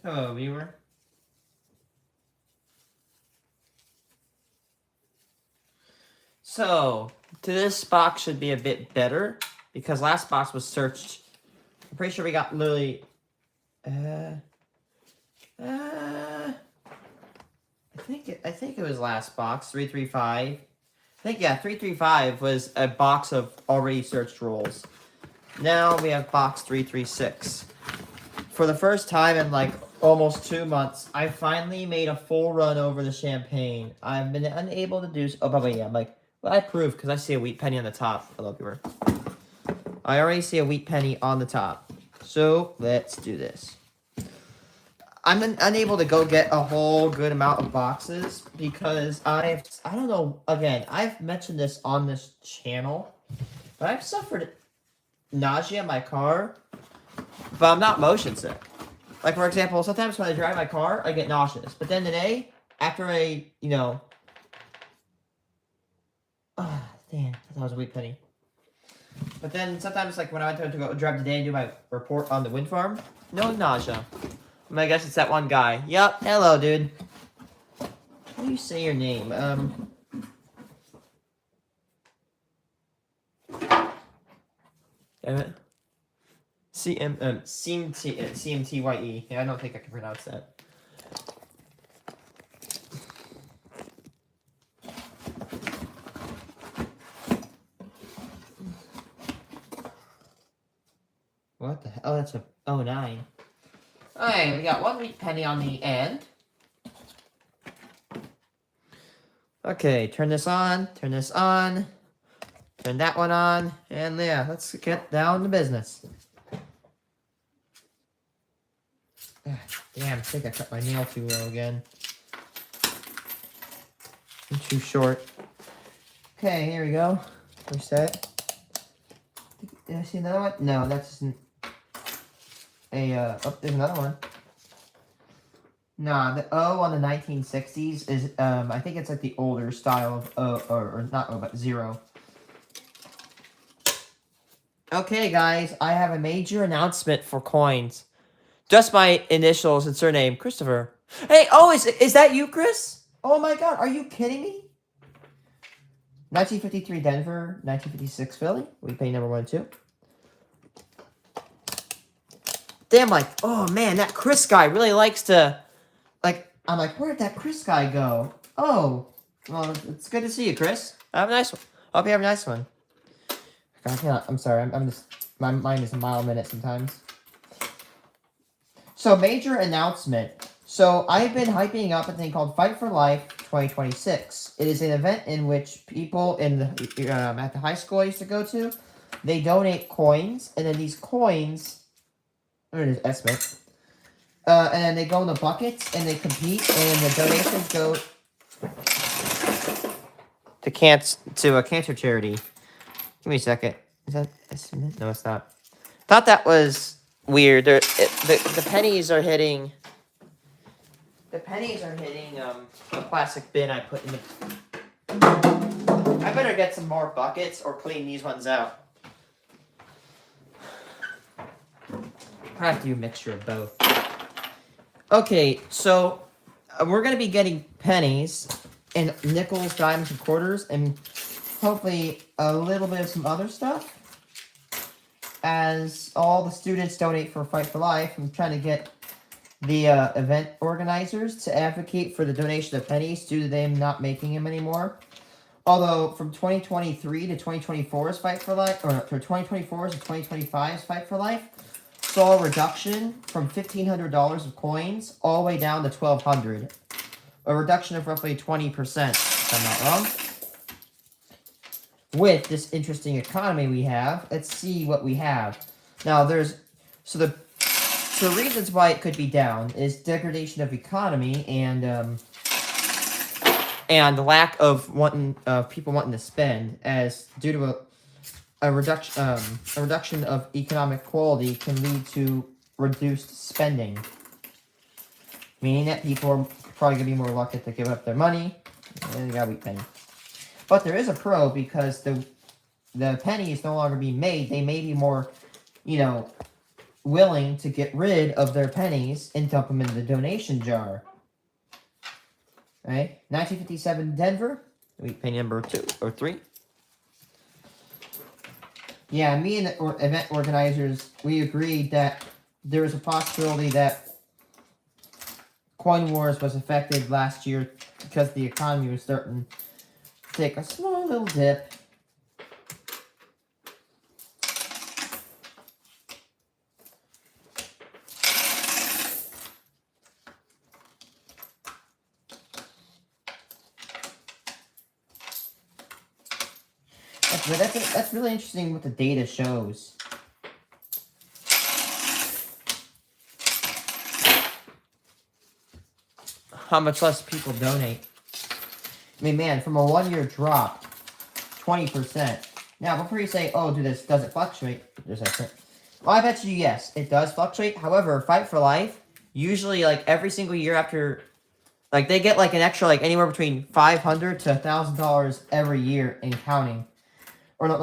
Hello, viewer. So, this box should be a bit better because last box was searched. I'm pretty sure we got literally. I think it was last box 335. I think 335 was a box of already searched rolls. Now we have box 336. For the first time in like almost 2 months, I finally made a full run over the champagne. I've been unable to do so. Oh, by the way, I'm like, well, I prove because I see a wheat penny on the top. Hello, viewer. I already see a wheat penny on the top. So let's do this. I'm unable to go get a whole good amount of boxes because I don't know, again, I've mentioned this on this channel, but I've suffered nausea in my car, but I'm not motion sick. Like, for example, sometimes when I drive my car, I get nauseous. But then today, after I, damn, I thought it was a wheat penny. But then sometimes, like, when I went to go drive today and do my report on the wind farm, no nausea. I mean, I guess it's that one guy. Yup, hello, dude. How do you say your name? Damn it. CMTYE. Yeah, I don't think I can pronounce that. What the hell? Oh, that's a 09. Alright, we got one wheat penny on the end. Okay, turn this on, turn this on, turn that one on, and yeah, let's get down to business. Damn, I think I cut my nail too low again. I'm too short. Okay, here we go. Reset. Did I see another one? No, that's a, oh, there's another one. Nah, the O on the 1960s is, I think it's like the older style of O, or not O, but 0. Okay, guys, I have a major announcement for coins. Just my initials and surname, Christopher. Hey, oh, is that you, Chris? Oh my god, are you kidding me? 1953 Denver, 1956 Philly. We pay number 1 and 2. Damn, like, oh man, that Chris guy really likes to, like, I'm like, where did that Chris guy go? Oh, well, it's good to see you, Chris. Have a nice one. Hope you have a nice one. I'm sorry, I'm just, my mind is a mile a minute sometimes. So, major announcement. So, I've been hyping up a thing called Fight for Life 2026. It is an event in which people in the, at the high school I used to go to, they donate coins, and then these coins, there it is, estimate, and they go in the buckets, and they compete, and the donations go to a cancer charity. Give me a second. Is that estimate? No, it's not. Thought that was weird. The pennies are hitting. The pennies are hitting the plastic bin I put in the. I better get some more buckets or clean these ones out. I have to do a mixture of both. Okay, so we're gonna be getting pennies and nickels, dimes, and quarters, and hopefully a little bit of some other stuff. As all the students donate for Fight for Life, I'm trying to get the event organizers to advocate for the donation of pennies due to them not making them anymore. Although from 2023 to 2024's Fight for Life, or from 2024's to 2025's Fight for Life, saw a reduction from $1,500 of coins all the way down to $1,200. A reduction of roughly 20%, if I'm not wrong. With this interesting economy we have, let's see what we have. Now, the reasons why it could be down is degradation of economy and lack of people wanting to spend, as due to a reduction of economic quality can lead to reduced spending, meaning that people are probably gonna be more reluctant to give up their money. And they got wheat penny. But there is a pro because the penny is no longer being made. They may be more, willing to get rid of their pennies and dump them in the donation jar. Right? 1957 Denver. Wheat penny number 2 or 3. Yeah, me and the event organizers, we agreed that there was a possibility that Coin Wars was affected last year because the economy was starting to take a small little dip. That's really interesting what the data shows. How much less people donate. I mean, man, from a 1-year drop, 20%. Now, before you say, oh, does it fluctuate? There's a well, I bet you, yes, it does fluctuate. However, Fight for Life, usually, like, every single year after, like, they get, like, an extra, like, anywhere between $500 to $1,000 every year in counting. Or no.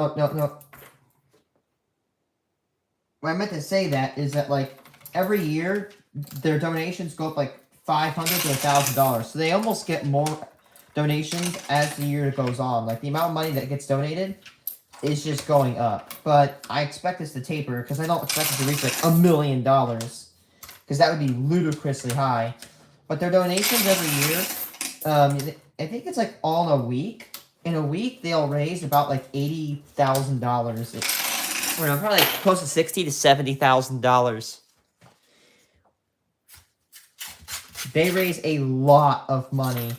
What I meant to say that is that, like, every year, their donations go up, like, $500 to $1,000. So they almost get more donations as the year goes on. Like, the amount of money that gets donated is just going up. But I expect this to taper, because I don't expect it to reach, like, $1 million. Because that would be ludicrously high. But their donations every year, I think it's, like, all in a week. In a week, they'll raise about, like, $80,000. Or no, probably, like, close to $60,000 to $70,000. They raise a lot of money.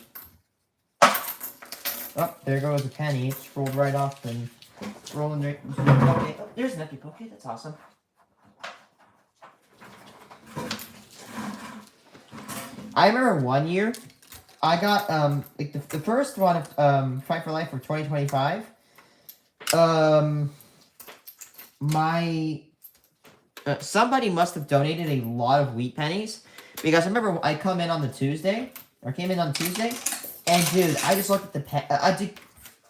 Oh, there goes a penny. It's rolled right off and rolling right. Okay. Oh, there's an empty poke. That's awesome. I remember one year, I got like the first one of Fight for Life for 2025. Somebody must have donated a lot of wheat pennies, because I remember I came in on Tuesday, and dude, I just looked at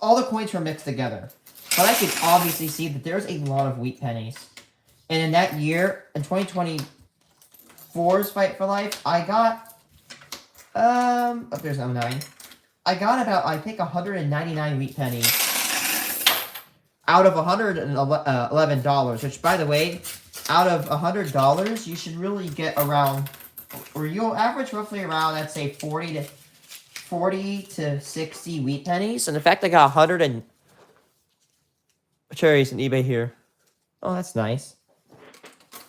all the coins were mixed together, but I could obviously see that there's a lot of wheat pennies. And in that year, in 2024's Fight for Life, I got there's 09. I got about, I think, 199 wheat pennies out of $111, which, by the way, out of $100, you should really get around, or you'll average roughly around, let's say, 40 to 60 wheat pennies. And in fact, I got 100 and cherries on eBay here. Oh, that's nice.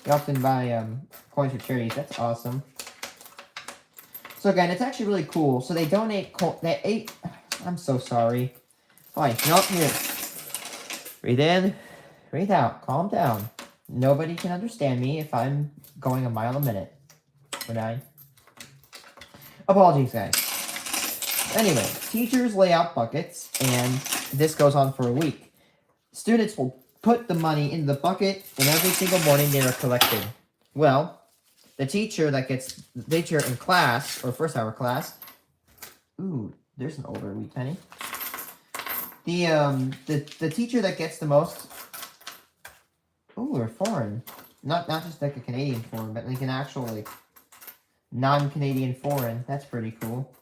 You often buy coins with cherries. That's awesome. So again, it's actually really cool. So they donate. I'm so sorry. Fine. Nope. Here. Breathe in. Breathe out. Calm down. Nobody can understand me if I'm going a mile a minute. Or 9. Apologies, guys. Anyway, teachers lay out buckets, and this goes on for a week. Students will put the money in the bucket, and every single morning they are collected. Well, the teacher in class, or first hour class, ooh, there's an older wheat penny. The teacher that gets the most, ooh, they're foreign. Not just like a Canadian foreign, but like an actual, like, non-Canadian foreign. That's pretty cool.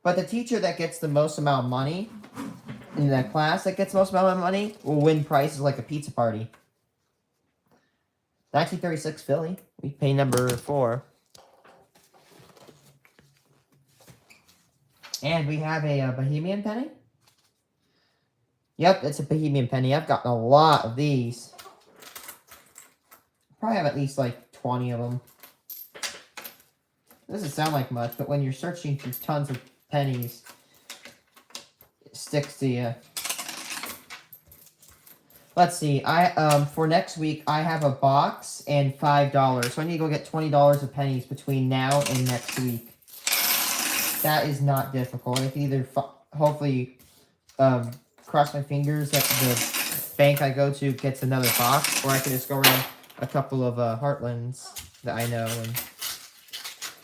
But the teacher that gets the most amount of money in that class that gets the most amount of money will win prizes like a pizza party. 1936 Philly. We pay number 4. And we have a Bohemian penny. Yep, it's a Bohemian penny. I've gotten a lot of these. Probably have at least like 20 of them. It doesn't sound like much, but when you're searching through tons of pennies, it sticks to you. Let's see. For next week, I have a box and $5. So I need to go get $20 of pennies between now and next week. That is not difficult. I can either hopefully cross my fingers that the bank I go to gets another box, or I can just go around a couple of Heartlands that I know and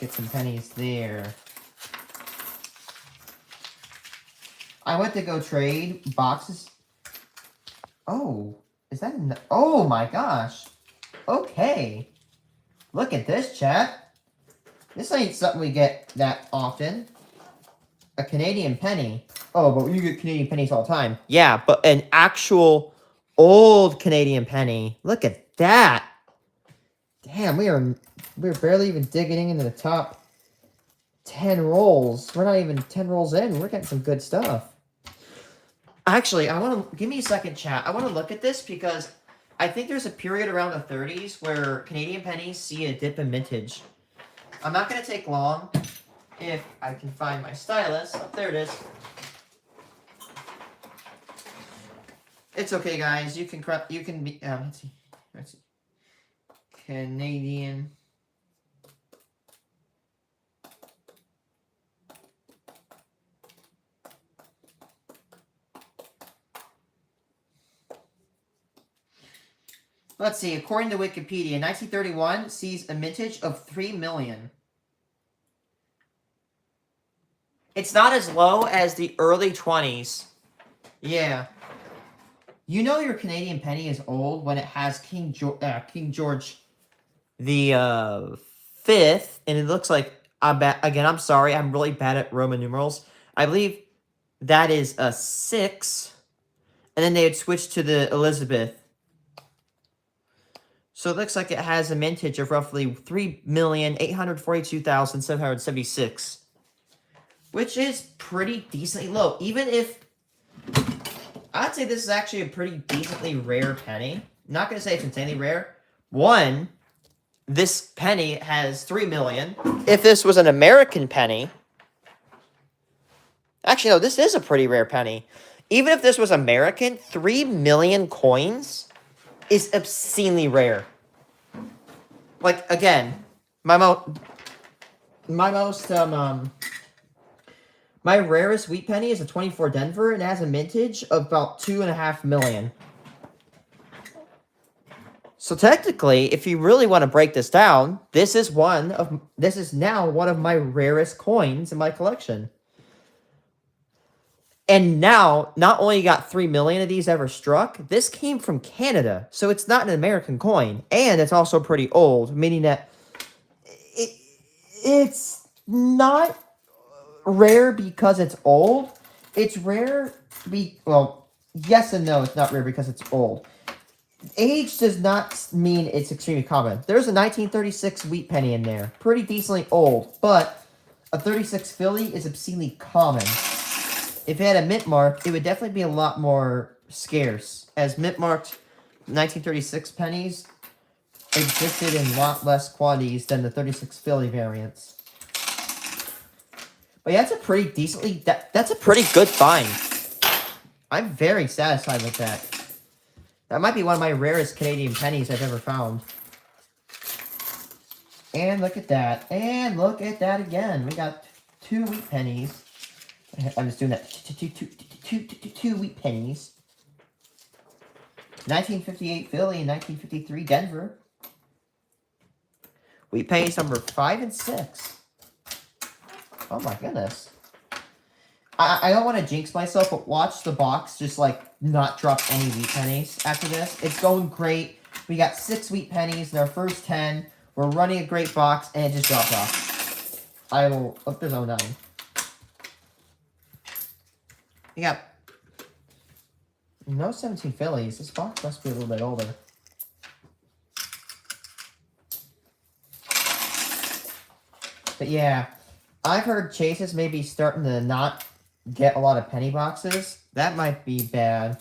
get some pennies there. I went to go trade boxes. Oh, is that oh my gosh. Okay. Look at this, chat. This ain't something we get that often. A Canadian penny. Oh, but you get Canadian pennies all the time. Yeah, but an actual old Canadian penny. Look at that. Damn, we're barely even digging into the top 10 rolls. We're not even 10 rolls in. We're getting some good stuff. Actually, I want to give me a second, chat. I want to look at this because I think there's a period around the 30s where Canadian pennies see a dip in mintage. I'm not going to take long if I can find my stylus. Oh, there it is. It's okay, guys. You can be let's see. Canadian. Let's see. According to Wikipedia, 1931 sees a mintage of 3 million. It's not as low as the early 20s. Yeah. You know your Canadian penny is old when it has King George the 5th, and it looks like I'm sorry, I'm really bad at Roman numerals. I believe that is a 6, and then they would switch to the Elizabeth. So it looks like it has a mintage of roughly 3,842,776, which is pretty decently low. Even if I'd say this is actually a pretty decently rare penny. I'm not gonna say it's insanely rare. One, this penny has 3 million. If this was an American penny, actually no, this is a pretty rare penny. Even if this was American, 3 million coins is obscenely rare. Like, again, my rarest wheat penny is a 24 Denver, and it has a mintage of about 2.5 million. So technically, if you really want to break this down, this is now one of my rarest coins in my collection. And now, not only got 3 million of these ever struck, this came from Canada. So it's not an American coin. And it's also pretty old, meaning that it's not rare because it's old. It's rare, well, yes and no, it's not rare because it's old. Age does not mean it's extremely common. There's a 1936 wheat penny in there. Pretty decently old, but a 36 Philly is obscenely common. If it had a mint mark, it would definitely be a lot more scarce, as mint marked 1936 pennies existed in a lot less quantities than the 36 Philly variants. But yeah, that's a pretty decently, that's a pretty good find. I'm very satisfied with that. That might be one of my rarest Canadian pennies I've ever found. And look at that. And look at that again. We got 2 wheat pennies. I'm just doing that. 2 wheat pennies. 1958 Philly and 1953 Denver. Wheat pennies number 5 and 6. Oh my goodness. I don't want to jinx myself, but watch the box just like not drop any wheat pennies after this. It's going great. We got 6 wheat pennies in our first 10. We're running a great box, and it just dropped off. I will. Oh, there's 09. You got no 17 Phillies. This box must be a little bit older. But yeah, I've heard Chase's may be starting to not get a lot of penny boxes. That might be bad.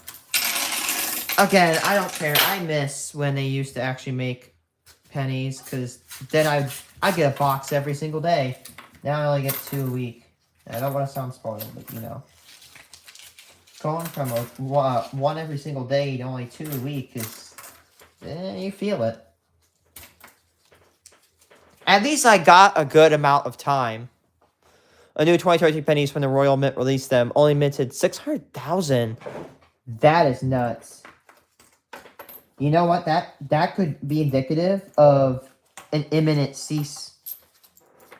Again, I don't care. I miss when they used to actually make pennies, because then I get a box every single day. Now I only get 2 a week. I don't want to sound spoiled, but you know. Going from one every single day to only 2 a week is, you feel it. At least I got a good amount of time. A new 2023 pennies when the Royal Mint released them only minted 600,000. That is nuts. You know what? That could be indicative of an imminent cease.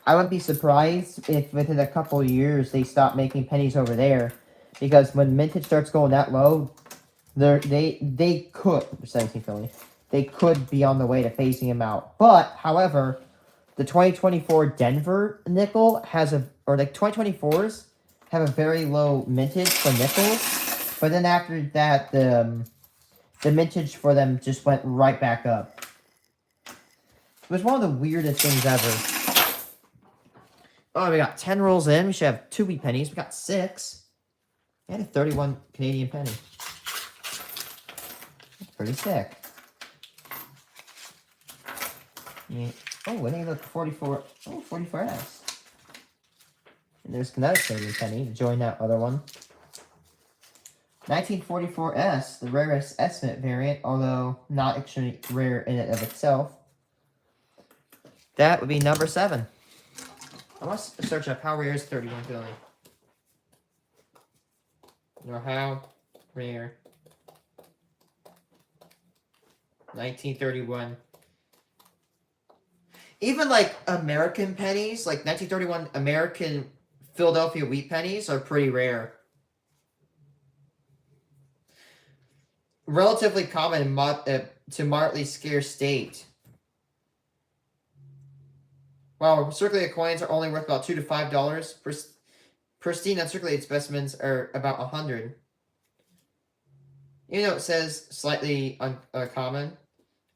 I wouldn't be surprised if within a couple of years they stop making pennies over there. Because when mintage starts going that low, they could 17 Philly. they could be on the way to phasing him out. But, however, the 2024 Denver nickel has or like 2024s have a very low mintage for nickels. But then after that, the mintage for them just went right back up. It was one of the weirdest things ever. Oh, we got 10 rolls in. We should have 2 wheat pennies. We got 6. And a 31 Canadian penny. Pretty sick. Yeah. Oh, and they look 44. Oh, 44S. And there's another Canadian penny to join that other one. 1944S, the rarest estimate variant, although not extremely rare in and of itself. That would be number 7. I must search up how rare is 31 billion. Or how rare 1931. Even like American pennies, like 1931 American Philadelphia wheat pennies are pretty rare. Relatively common to moderately scarce state. While circulated coins are only worth about $2 to $5, pristine uncirculated specimens are about $100. Even though it says slightly uncommon,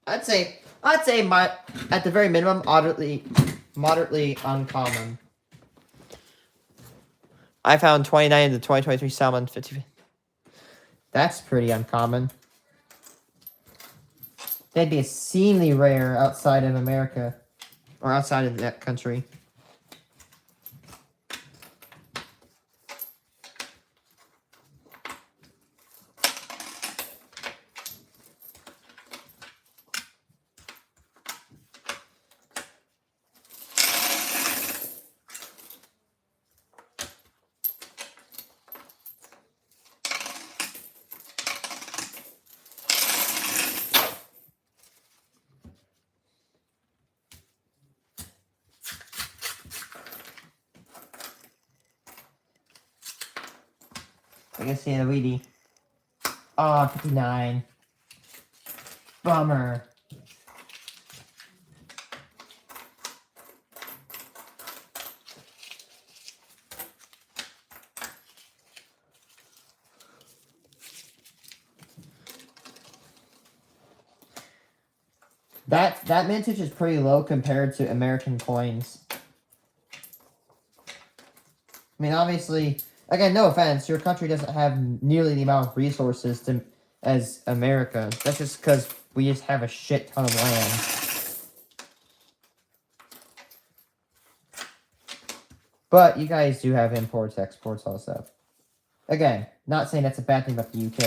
I'd say at the very minimum moderately uncommon. I found 29 in the 2023 Salmon 50. That's pretty uncommon. They'd be extremely rare outside of America. Or outside of that country. I guess the Weedy. Oh, 59. Bummer. That mintage is pretty low compared to American coins. I mean, obviously, again, no offense, your country doesn't have nearly the amount of resources as America. That's just because we just have a shit ton of land. But you guys do have imports, exports, all that stuff. Again, not saying that's a bad thing about the UK.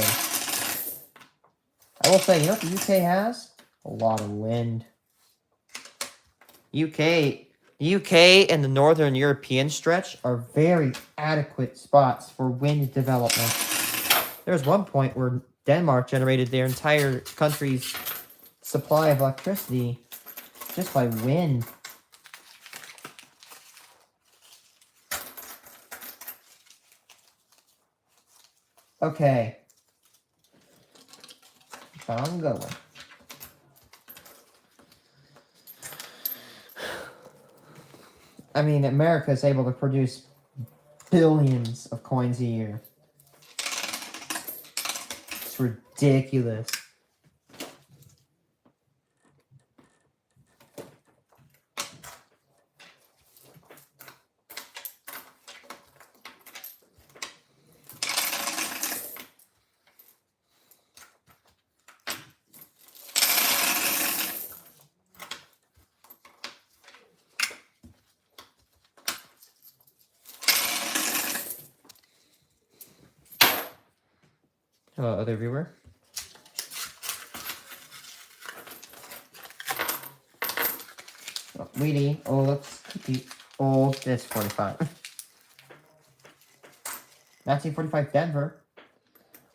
I will say, you know what the UK has? A lot of wind. UK and the Northern European stretch are very adequate spots for wind development. There was one point where Denmark generated their entire country's supply of electricity just by wind. Okay. I'm going. I mean, America is able to produce billions of coins a year. It's ridiculous. Hello, other viewer. Oh, Weedy. Oh, looks cute. Old. It's 45. 1945 Denver.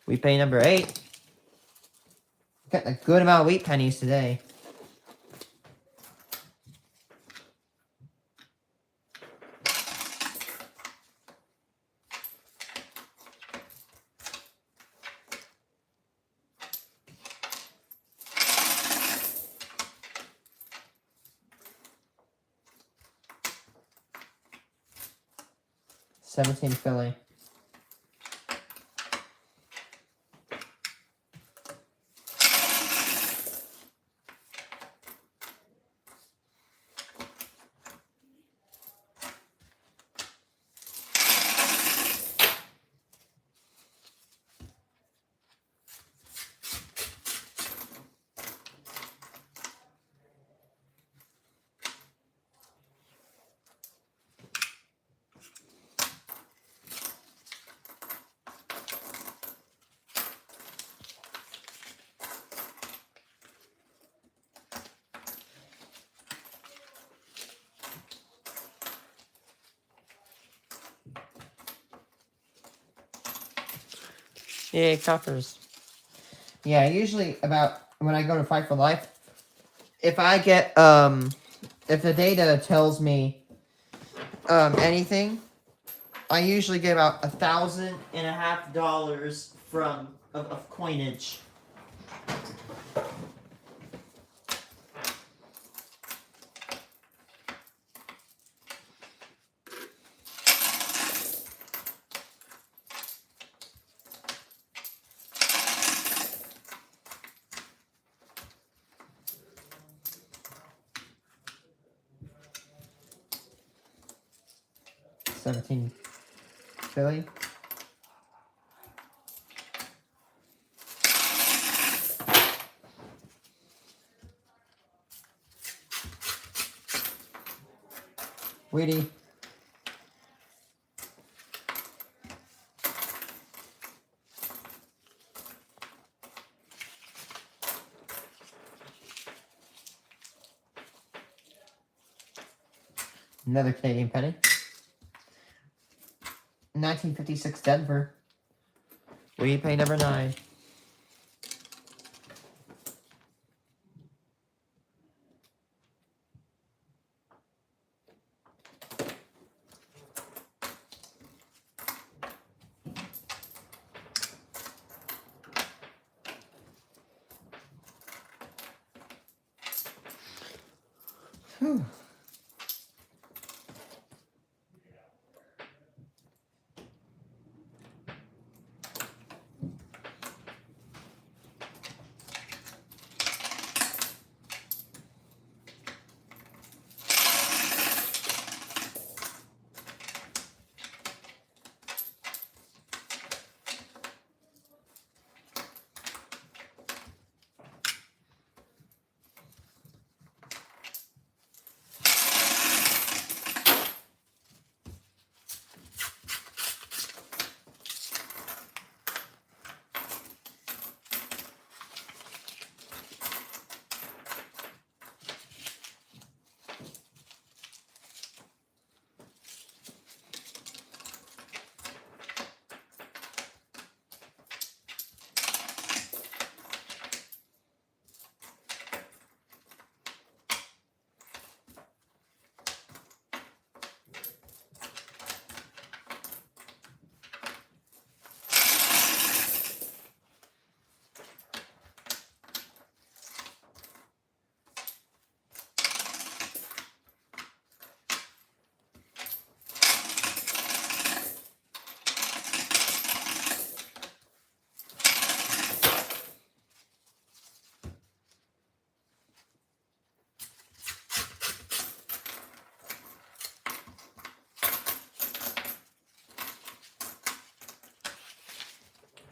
We pay number 8. Got a good amount of wheat pennies today. 17 Philly. Yay, coppers. Yeah, usually about when I go to Fight for Life, if I get if the data tells me anything, I usually get about $1,500 from of coinage. $17 Philly. Weedy. Another Canadian penny. 1956 Denver. We pay number 9. Whew.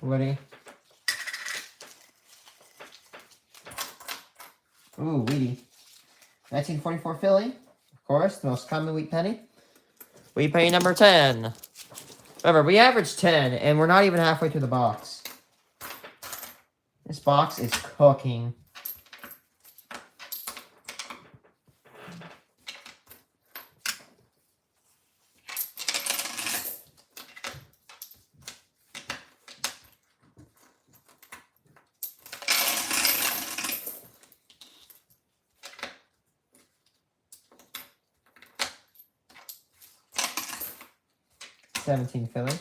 Woody. Ooh, Weedy. 1944 Philly. Of course, the most common wheat penny. We pay number 10. Remember, we averaged 10, and we're not even halfway through the box. This box is cooking. $17 Philly.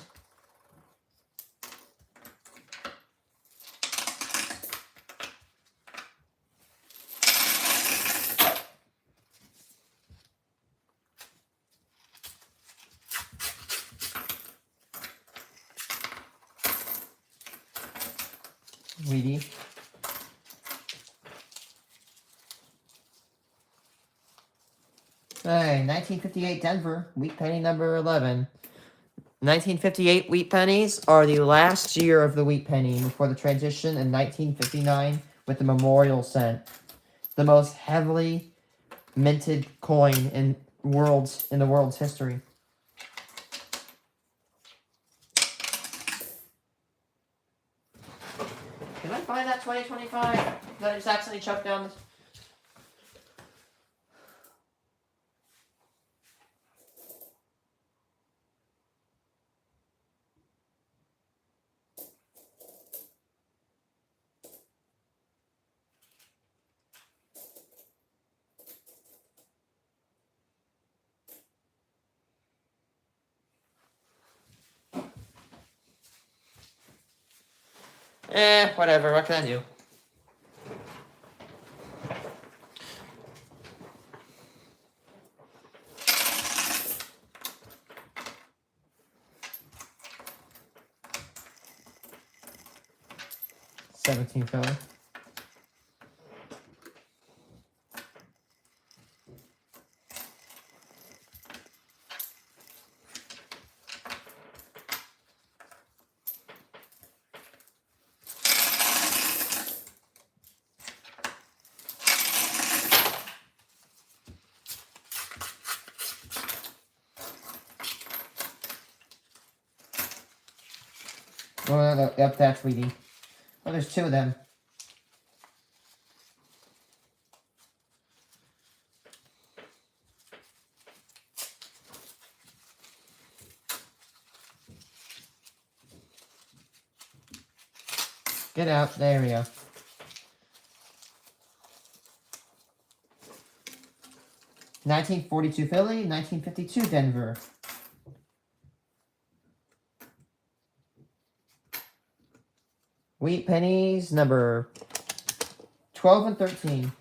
Weedy. Hey, 1958 Denver, wheat penny number 11. 1958 wheat pennies are the last year of the wheat penny before the transition in 1959 with the memorial cent. The most heavily minted coin in the world's history. Did I find that 2025? Did I just accidentally chuck down this? Whatever, what can I do? $17. Oh, yep, that's Weedy. Oh, there's two of them. Get out. There we go. $1942 Philly, 1952 Denver. Wheat pennies number 12 and 13.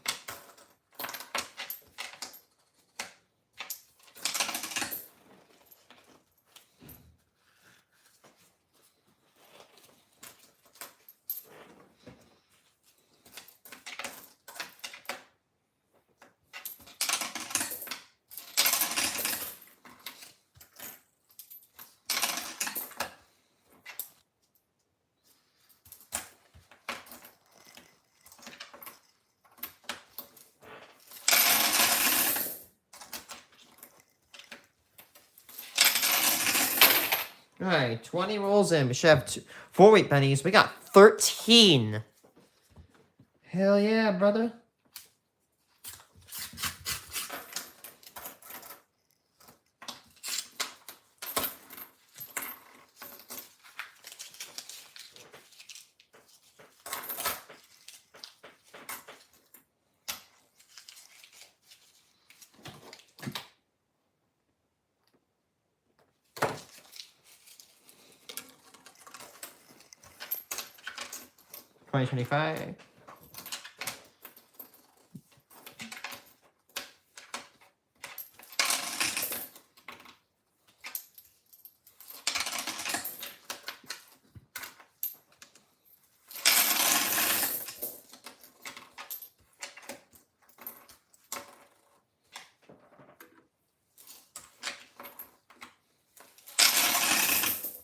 Alright, 20 rolls in. We should have 4 wheat pennies. We got 13. Hell yeah, brother. $20.25.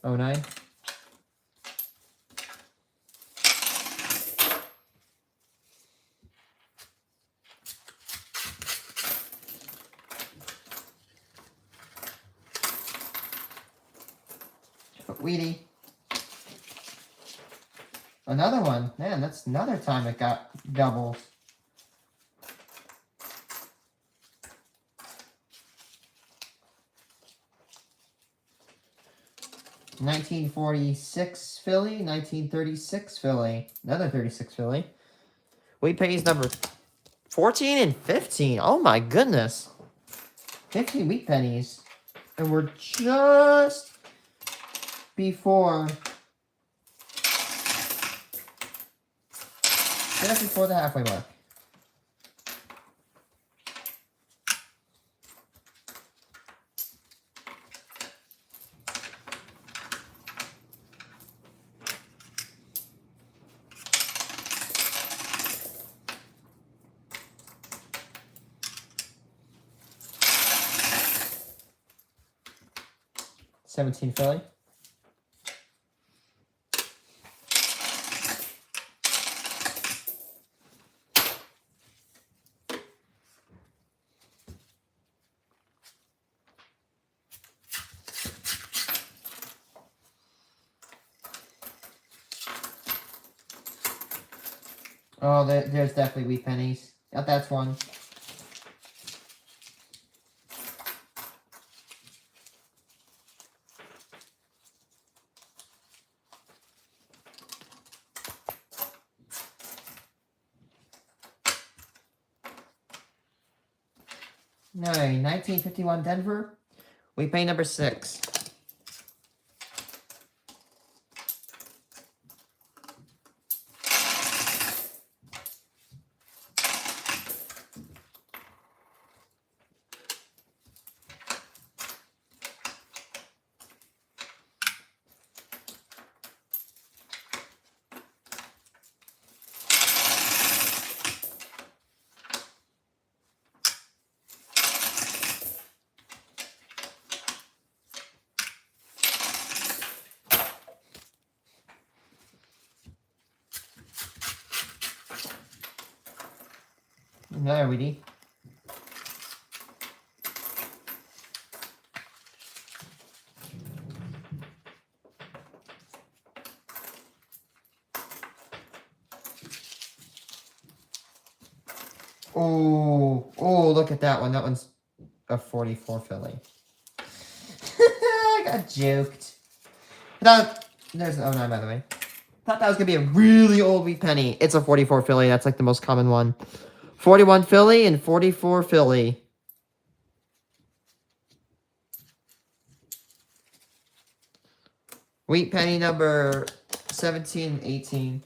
Oh, 09. Weedy. Another one. Man, that's another time it got doubles. $1946 Philly, 1936 Philly. Another 36 Philly. Wheat pennies number 14 and 15. Oh my goodness. 50 wheat pennies. And we're just before the halfway mark. 17 Philly. Oh, there's definitely wheat pennies. Yep, that's one. No, 1951 Denver. We pay number 6. There we do. Oh, look at that one. That one's a 44 Philly. I got joked. There's an 09, by the way. Thought that was going to be a really old wheat penny. It's a 44 Philly. That's like the most common one. 41 Philly and 44 Philly. Wheat penny number 17, 18.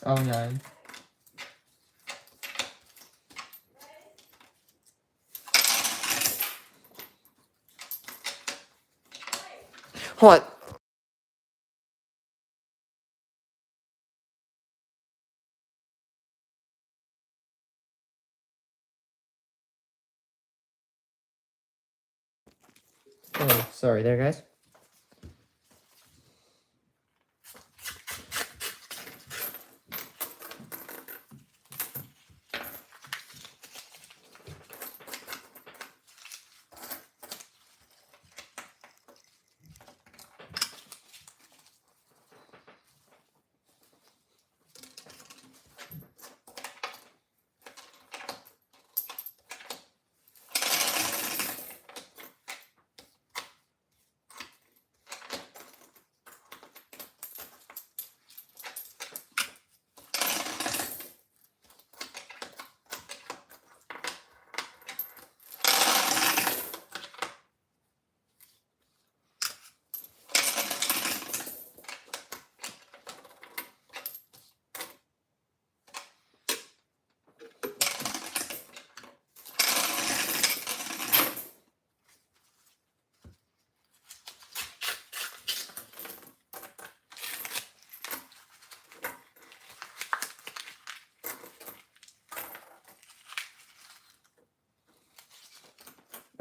Oh, 09. What? Oh, sorry there, guys.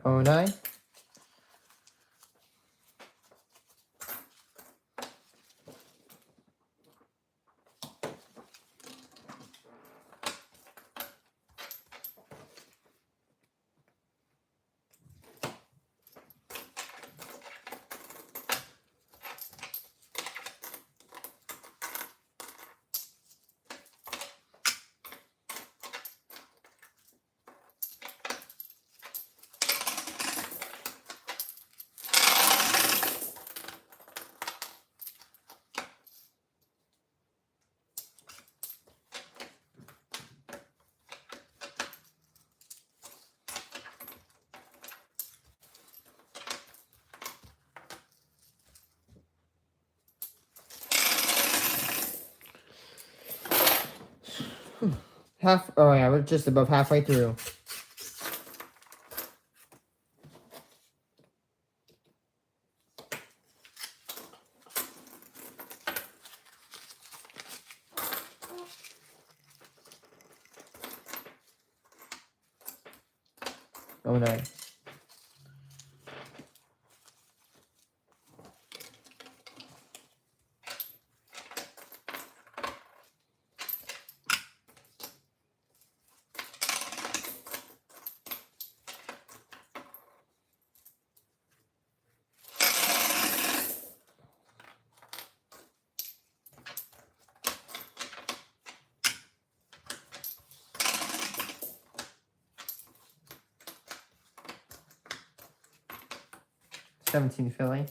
Oh, 09. Oh yeah, we're just above halfway through. Oh, 09. $17 Philly.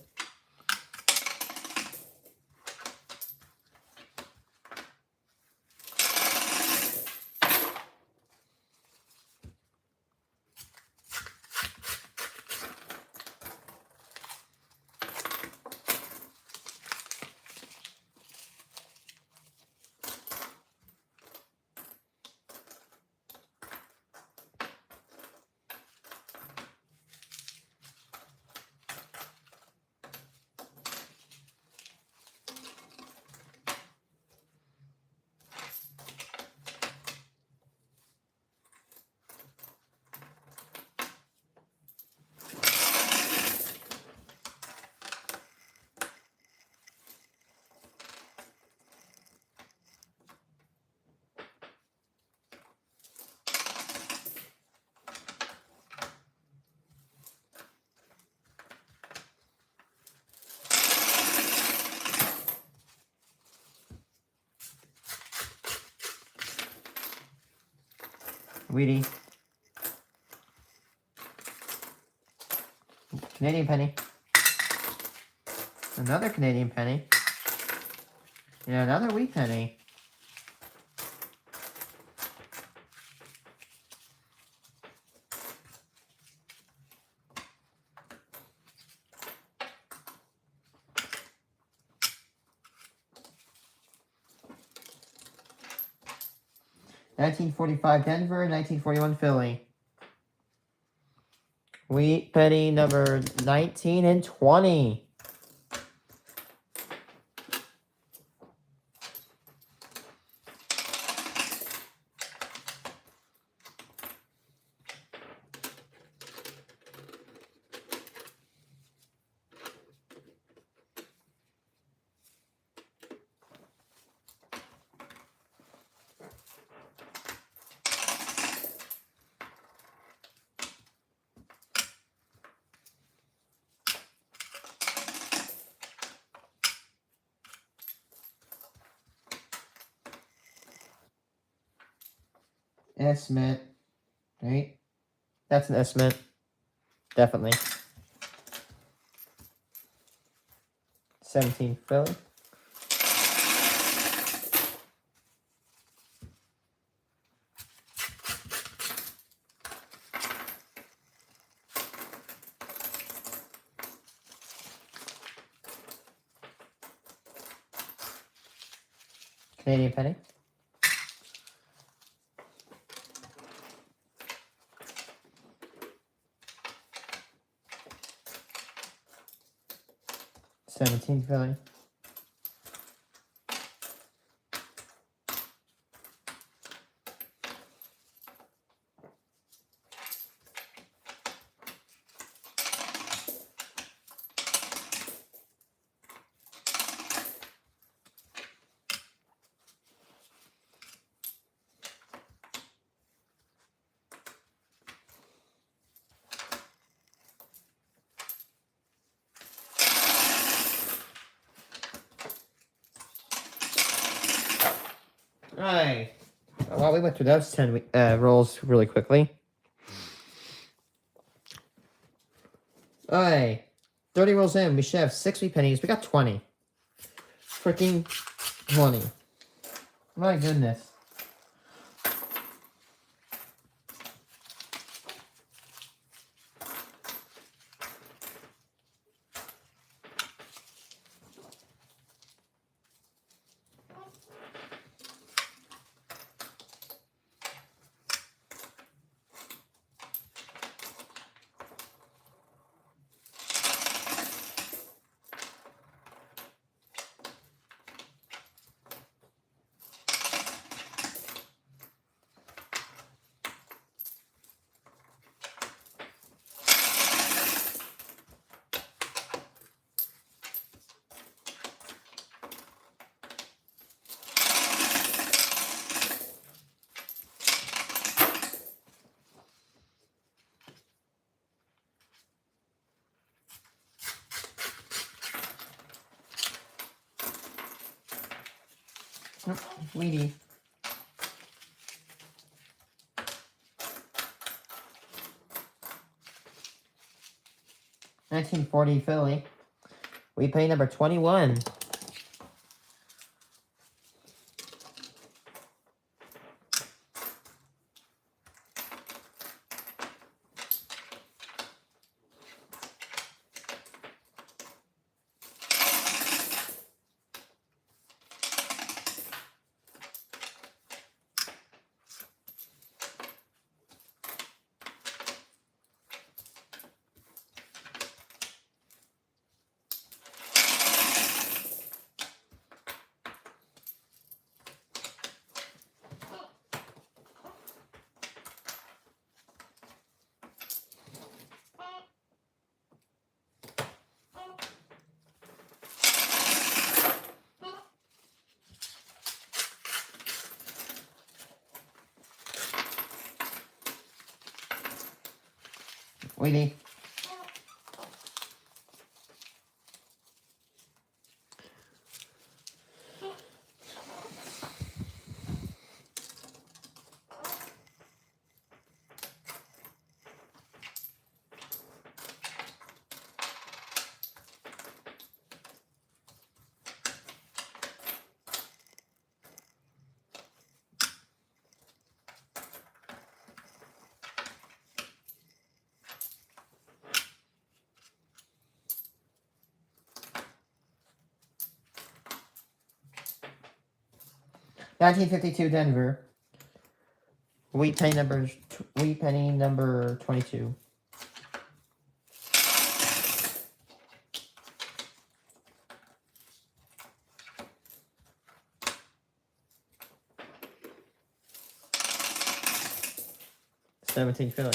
Weedy. Canadian penny. Another Canadian penny. And another wheat penny. $19.45 Denver, $19.41 Philly. Wheat penny number 19 and 20. Estimate. Right? That's an estimate. Definitely. 17 Philly. Canadian penny. $17 Philly. Alright. Well, we went through those 10 rolls really quickly. Alright. 30 rolls in. We should have 6 wheat pennies. We got 20. Freaking 20. My goodness. Weedy. $19.40 Philly. We pay number 21. Weedy. $19.52 Denver. Wheat penny number 22. $17 Philly.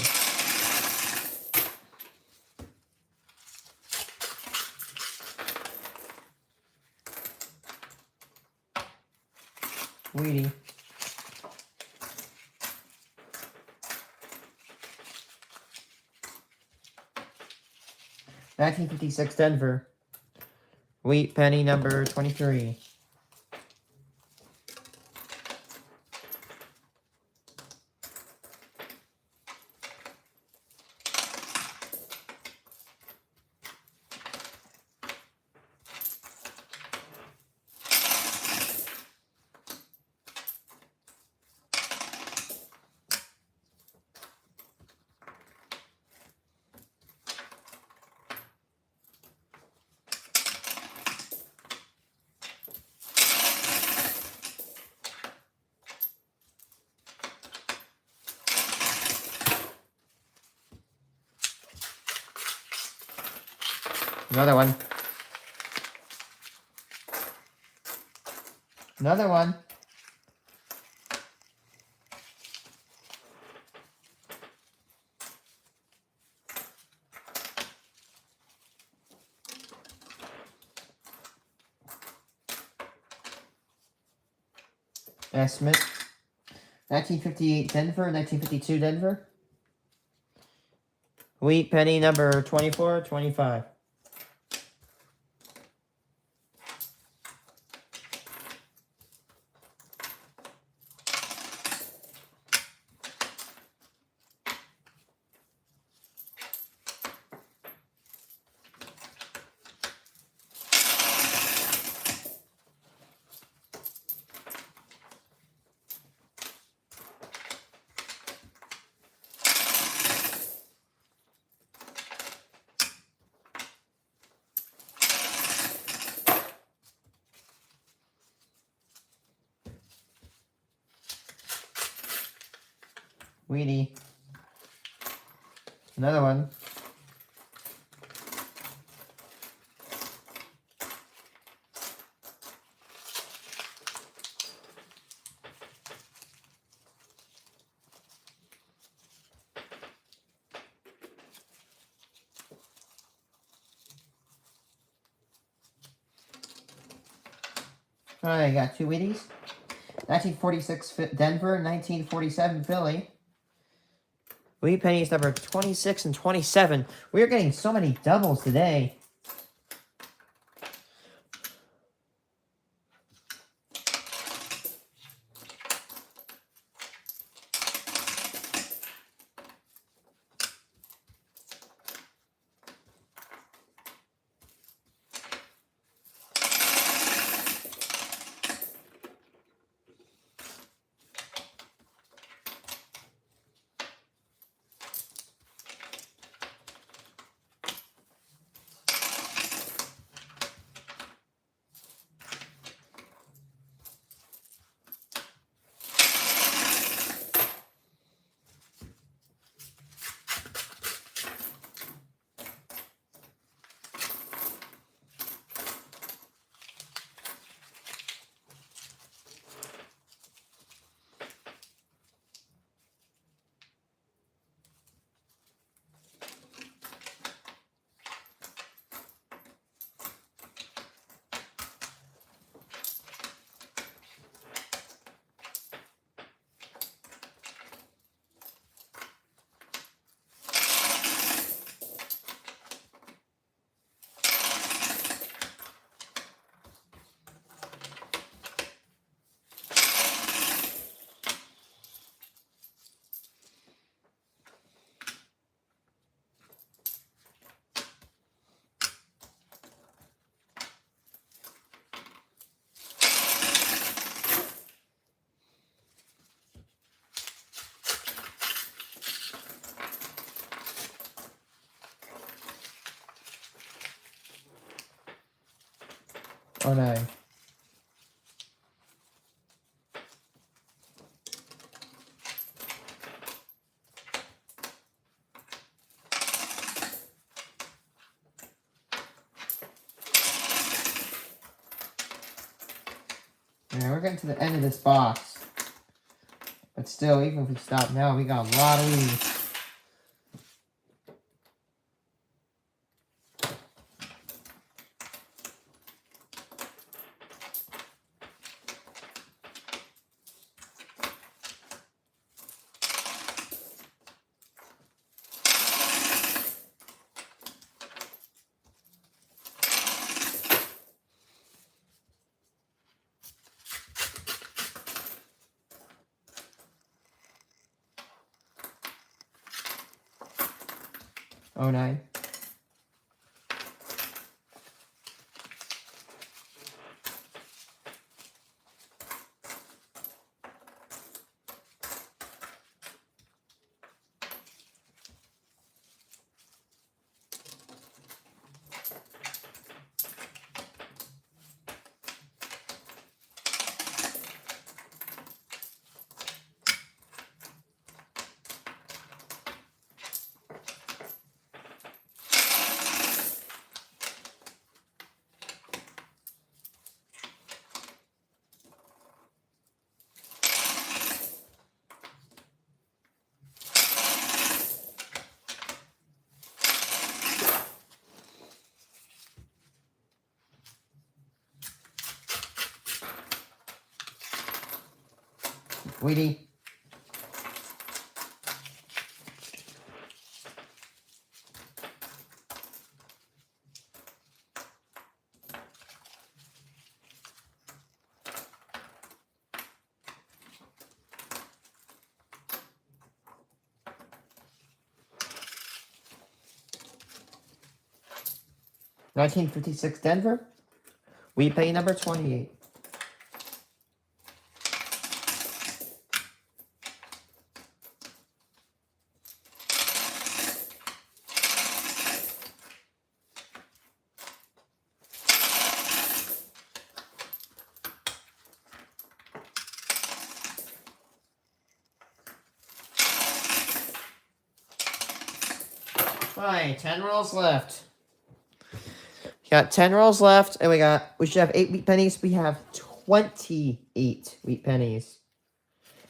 Weedy. $19.56 Denver. Wheat penny number 23. Another one. Another one. Smith. 1958 Denver. 1952 Denver. Wheat penny number 24, 25. Weedy. Another one. Alright, I got two Wheaties. 1946 Denver, 1947 Philly. Wheat pennies number 26 and 27. We're getting so many doubles today. Oh no. Yeah, we're getting to the end of this box. But still, even if we stop now, we got a lot of leads. Oh nine. Weedy. $19.56 Denver. We pay number 28. Fine, 10 rolls left. Got 10 rolls left, and we should have 8 wheat pennies. We have 28 wheat pennies.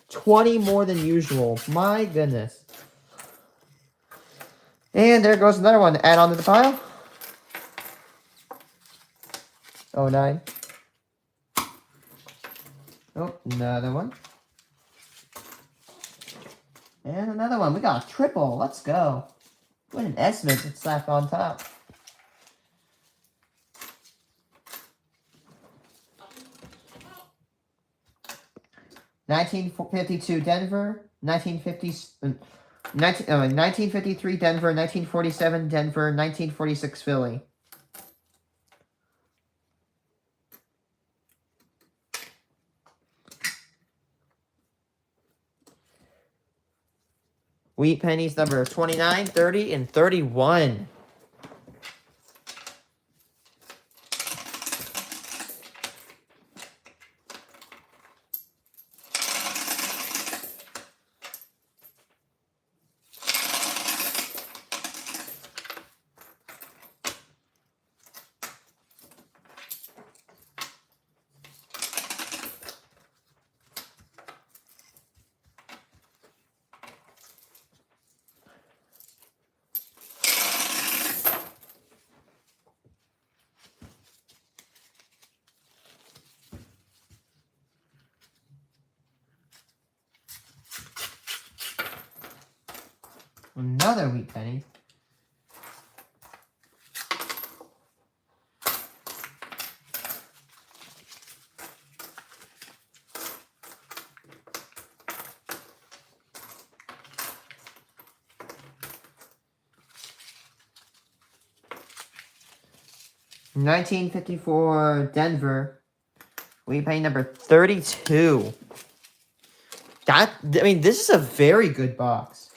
20 more than usual. My goodness. And there goes another one to add onto the pile. Oh, 9. Oh, another one. And another one. We got a triple. Let's go. What an estimate to slap on top. $19.52 Denver, 1953 Denver, 1947 Denver, 1946 Philly. Wheat pennies number 29, 30, and 31. Another wheat penny. $19.54 Denver. Wheat penny number 32. This is a very good box.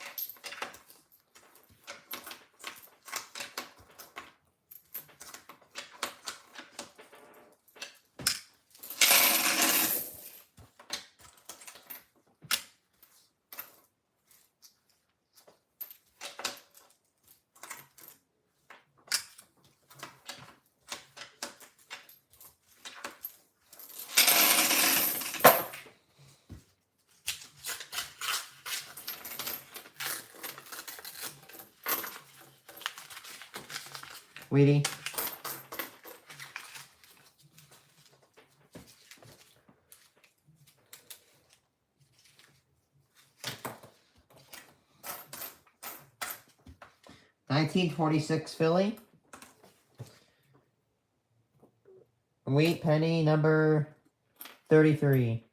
Weedy. $19.46 Philly. Wheat penny number 33.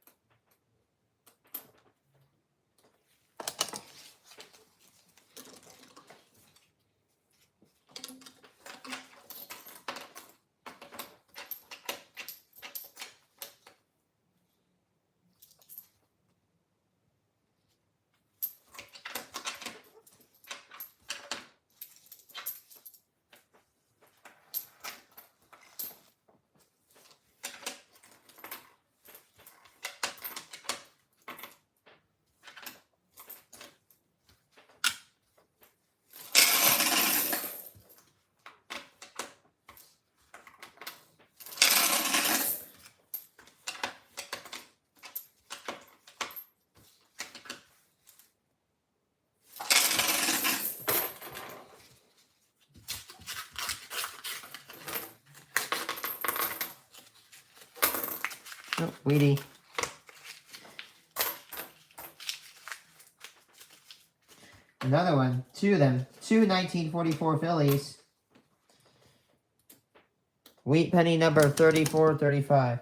Oh, Weedy. Another one. Two of them. Two 1944 Phillies. Wheat penny number 3435.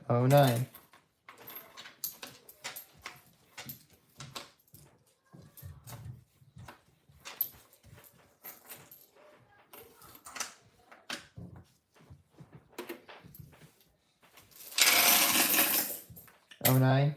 Oh, 09. Oh, 09.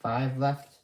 Five left.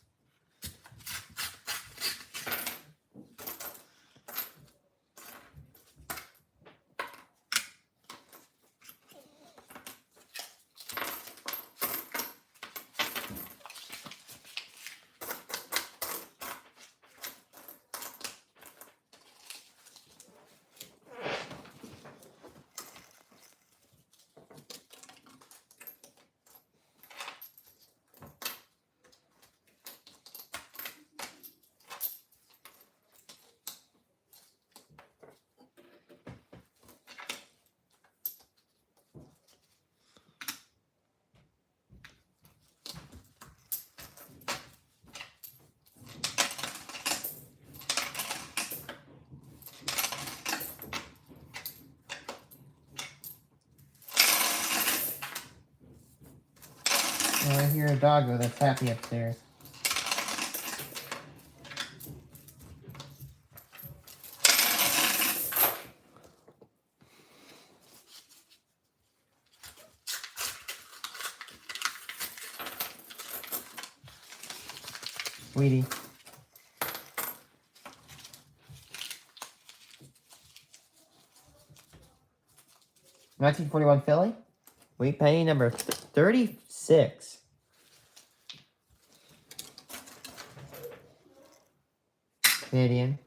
Oh, I hear a doggo that's happy upstairs. Weedy. $19.41 Philly. Wheat penny number 36. Canadian.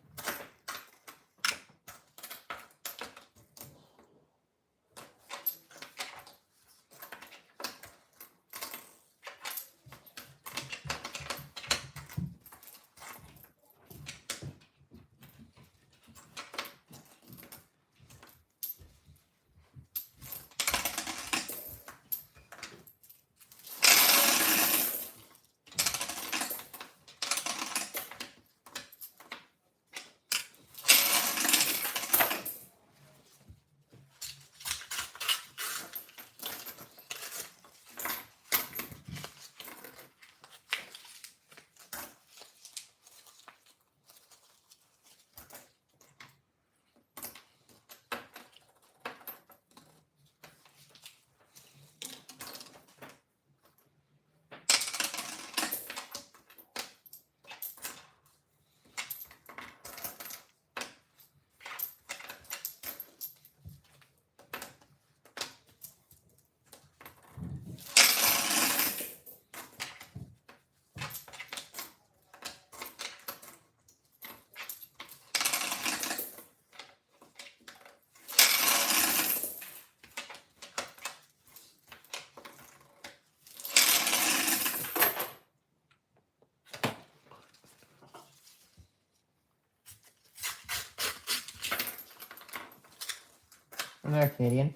Another Canadian.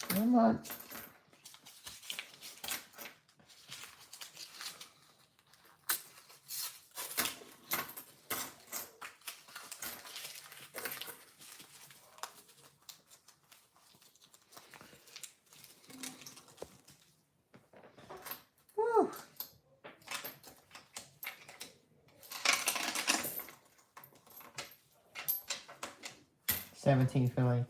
Come on. Woo. $17 filling.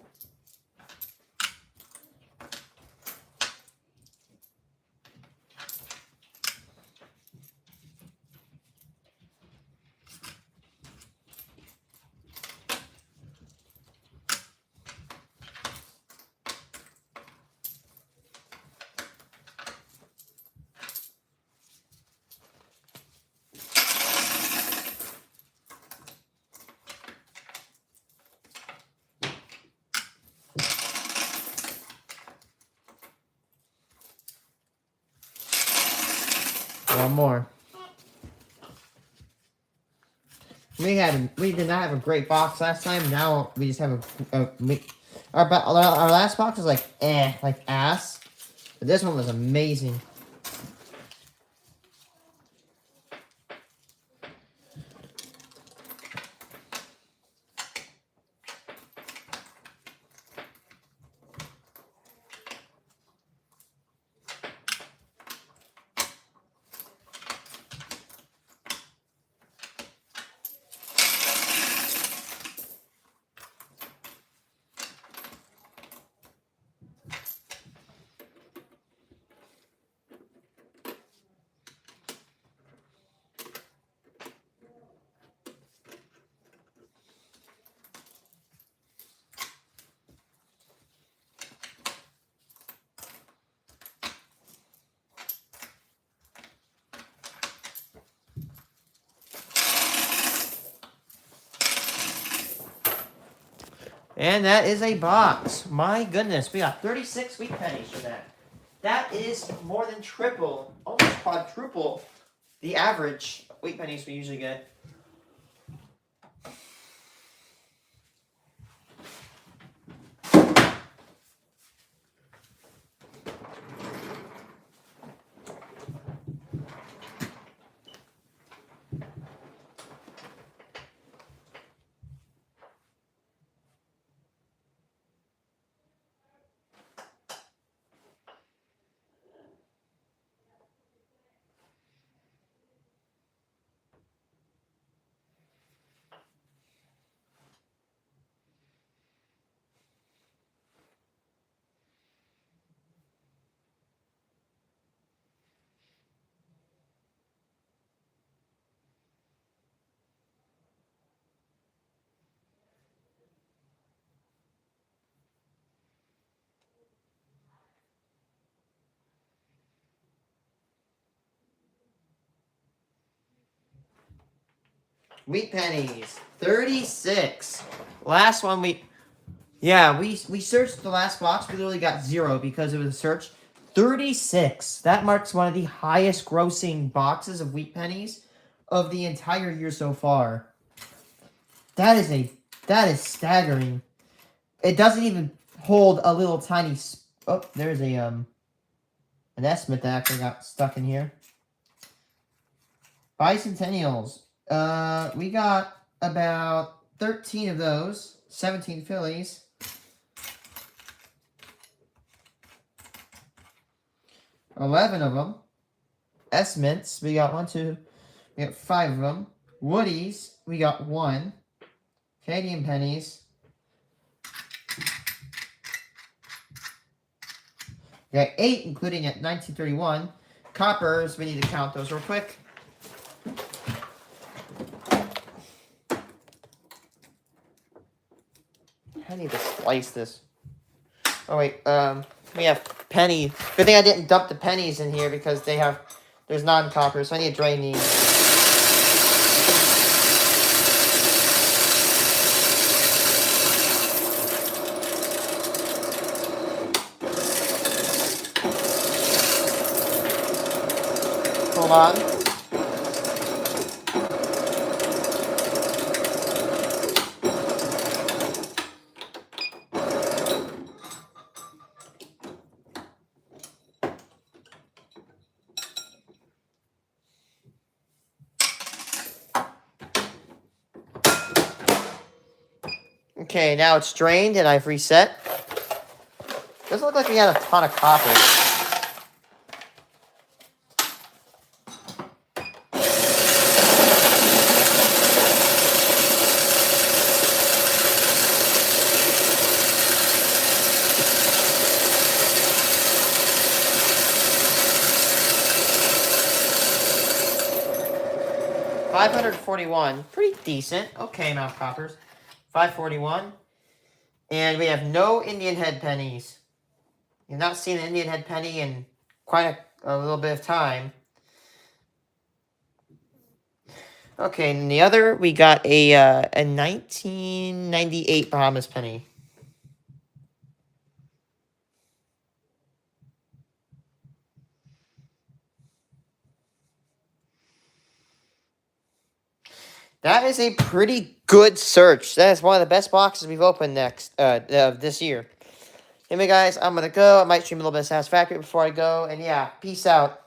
One more. We did not have a great box last time. Now we just have our last box was like ass. But this one was amazing. And that is a box. My goodness, we got 36 wheat pennies for that. That is more than triple, almost quadruple the average wheat pennies we usually get. Wheat pennies, 36. Last one we searched the last box. We literally got 0 because it was a search. 36. That marks one of the highest grossing boxes of wheat pennies of the entire year so far. That is staggering. It doesn't even hold a little tiny. Oh, there's an estimate that actually got stuck in here. Bicentennials. We got about 13 of those. 17 Phillies. $11 of them. S-mints. We got 1, 2. We got 5 of them. Woodies. We got 1. Canadian pennies. We got 8, including at 1931. Coppers. We need to count those real quick. I need to slice this. Oh wait, we have penny. Good thing I didn't dump the pennies in here because there's non-coppers, so I need to drain these. Hold on. Okay, now it's drained and I've reset. Doesn't look like we had a ton of copper. $541, pretty decent. Okay, amount of coppers. 541. And we have no Indian head pennies. You've not seen an Indian head penny in quite a little bit of time. Okay, and the other, we got a 1998 Bahamas penny. That is a pretty good search. That is one of the best boxes we've opened this year. Anyway, guys, I'm going to go. I might stream a little bit of Satisfactory before I go. And yeah, peace out.